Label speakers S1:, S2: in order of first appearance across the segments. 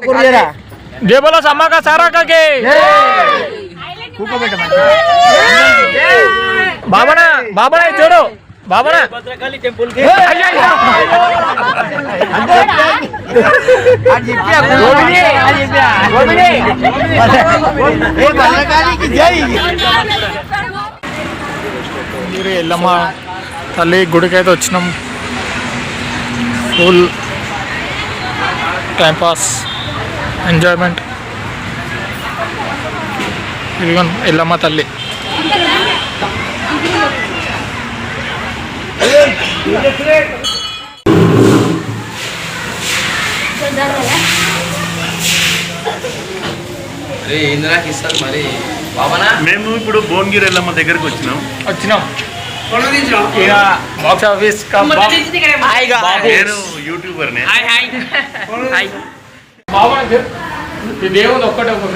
S1: जय बोलो सम्मा सारा के बाबा बाबा చూడు బాబా భద్రకాళి టెంపుల్ కి ఎల్లమ్మ తల్లి గుడికైతే వచ్చినాం. Full time pass enjoyment. ఇదిగోండి ఎల్లమ్మ తల్లి.
S2: మేము ఇప్పుడు భువనగిరి ఎల్లమ్మ దగ్గరకు వచ్చినాం.
S1: బాక్స్ ఆఫీస్
S2: నేను యూట్యూబర్
S1: దేవుడు ఒక్కటే ఒక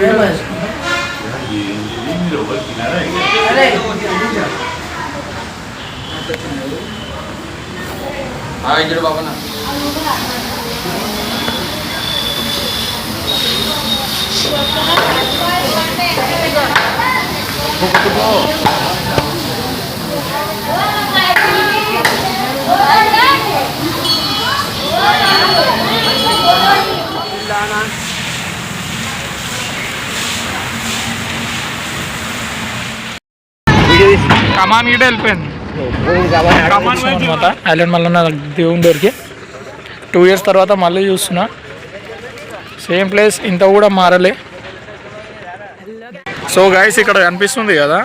S1: బాబా కమాన్ గిట్ట వెళ్ళిపోయింది. ఐలాండ్ మళ్ళీ నా దేవుని దగ్గరికి 2 years తర్వాత మళ్ళీ చూస్తున్నా. సేమ్ ప్లేస్, ఇంత కూడా మారలే. సో గైస్ ఇక్కడ కనిపిస్తుంది కదా,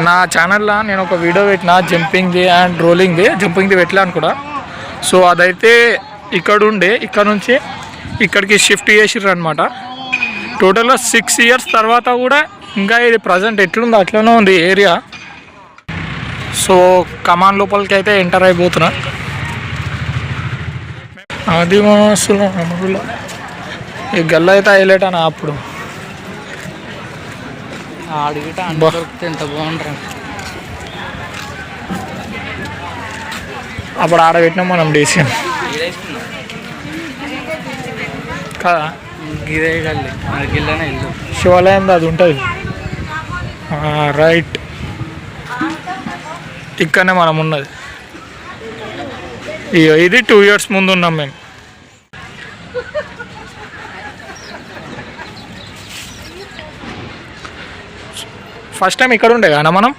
S1: నా ఛానల్లో నేను ఒక వీడియో పెట్టినా జంపింగ్ది అండ్ రోలింగ్ది. జంపింగ్ది పెట్టలేను కూడా. సో అదైతే ఇక్కడ ఉండే, ఇక్కడ నుంచి ఇక్కడికి షిఫ్ట్ చేసిర్రు అనమాట. టోటల్గా 6 years తర్వాత కూడా ఇంకా ఇది ప్రజెంట్ ఎట్లుందో అట్లనే ఉంది ఏరియా. సో కమాన్ లోపలికి అయితే ఎంటర్ అయిపోతున్నా. అది అసలు ఈ గల్ల అయితే హైలైట్ అన్న. అప్పుడు ఎంత బాగుంటారు. అప్పుడు ఆడ పెట్టినాం మనం డీసీఎం కదా. శివాలయం అది ఉంటుంది రైట్. ఇక్కడనే మనం ఉన్నది. ఇది 2 years ముందు ఉన్నాం మేము. ఫస్ట్ టైం ఇక్కడ ఉండే కదా మనం.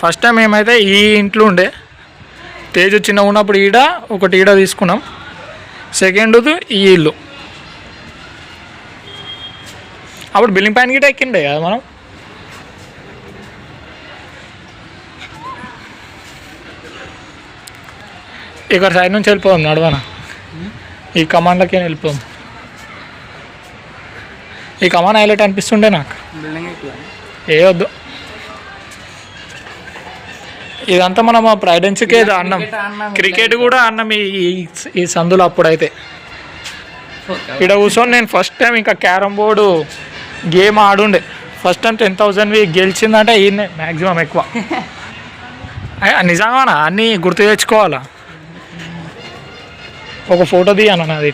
S1: ఫస్ట్ టైం ఏమైతే ఈ ఇంట్లో ఉండే. తేజు చిన్న ఉన్నప్పుడు ఒకటి ఈడ తీసుకున్నాం. సెకండ్ది ఈ ఇల్లు. అప్పుడు బిల్డింగ్ పైన గిట్ట ఎక్కిండే కదా మనం. ఇక్కడ సైడ్ నుంచి వెళ్ళిపోదాం నడవనా. ఈ కమాండ్లకి వెళ్ళిపోదాం. ఈ కమాన్ హైలైట్ అనిపిస్తుండే నాకు. ఏ వద్దు, ఇదంతా మనం ప్రైడెన్స్కే అన్నం. క్రికెట్ కూడా అన్నం ఈ సందులో. అప్పుడైతే ఇక్కడ కూర్చొని నేను ఫస్ట్ టైం ఇంకా క్యారమ్ బోర్డు గేమ్ ఆడుండే. ఫస్ట్ టైం 10,000 గెలిచిందంటే ఈయనే మ్యాక్సిమం ఎక్కువ. నిజంగానా అన్నీ గుర్తు తెచ్చుకోవాలా. ఒక ఫోటో తీయను నాది.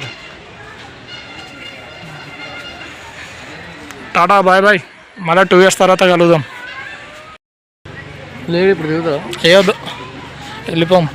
S1: Tata bye bye. మళ్ళీ 2 years తర్వాత కలుద్దాం. లేదు ఇప్పుడు దిగుతా. ఏవద్దు, వెళ్ళిపోం.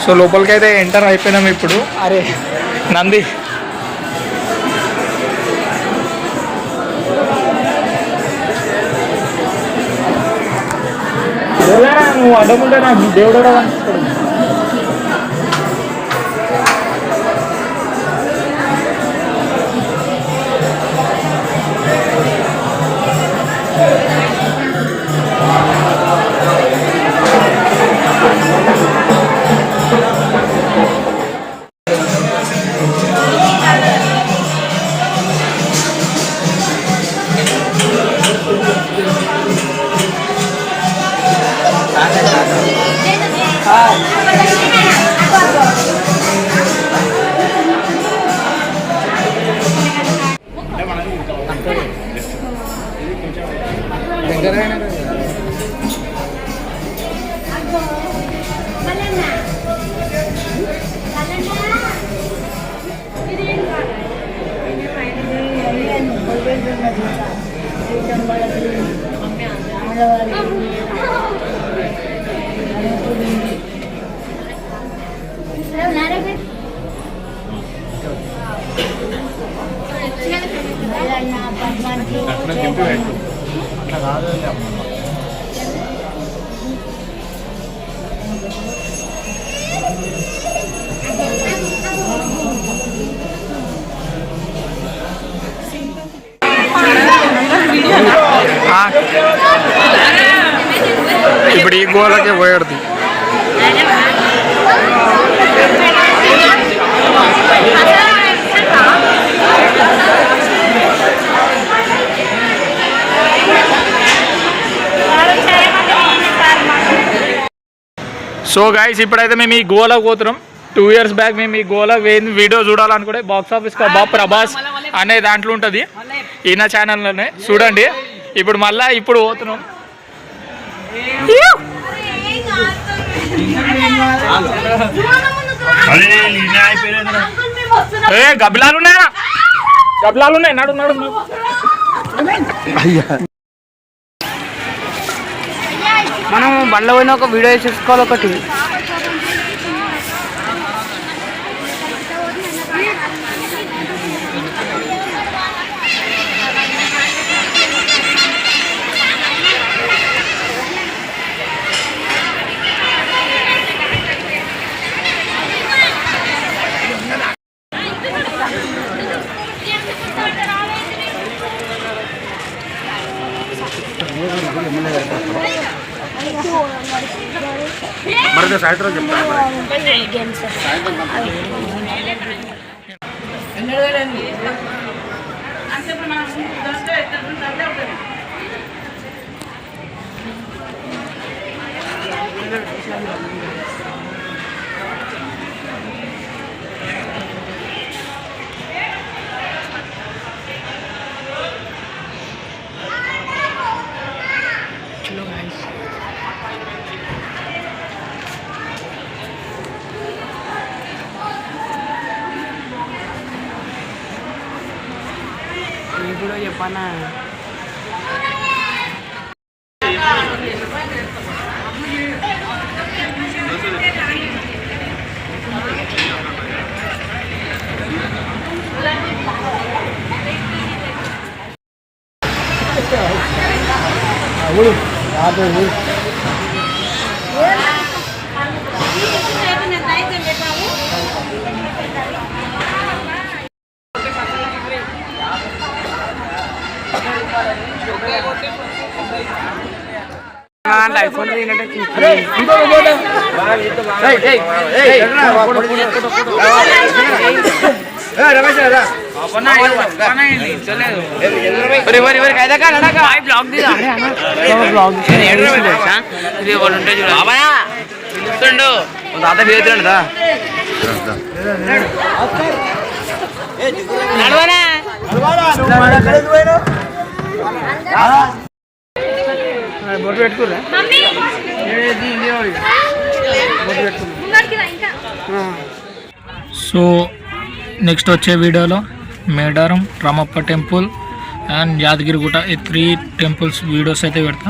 S1: సో లోపలికి అయితే ఎంటర్ అయిపోయినాం ఇప్పుడు. అరే నంది నువ్వు అడ్డముంటే నాకు దేవుడు కూడా కనిపిస్తాడు. ఇప్పుడు ఈ గోలకే పోయాడుది. సో గైస్ ఇప్పుడైతే మేము ఈ గోవాలోకి పోతున్నాం. 2 years బ్యాక్ మేము ఈ గోవాలోకి పోయింది. వీడియో చూడాలనుకుంటే బాక్స్ ఆఫీస్ కబాబ్ ప్రభాస్ అనే దాంట్లో ఉంటుంది, ఈయన ఛానల్లోనే చూడండి. ఇప్పుడు మళ్ళా ఇప్పుడు పోతున్నాం. గబ్బిలాలు ఉన్నాయా? గబ్బిలాలు ఉన్నాయి. నడు నడు.
S3: మనం బండ్లో పోయిన ఒక వీడియో చేసుకోవాలి ఒకటి.
S2: మరి సాయంత్రం చెప్తాను.
S3: ఇప్పుడు చెప్పనా ఐఫోన్ తాత వేస్తున్నాడు బొట్టు పెట్టుకురా.
S1: సో నెక్స్ట్ వచ్చే వీడియోలో మేడారం, రామప్ప టెంపుల్ అండ్ యాదగిరిగుట్ట ఈ 3 టెంపుల్స్ వీడియోస్ అయితే పెడతా.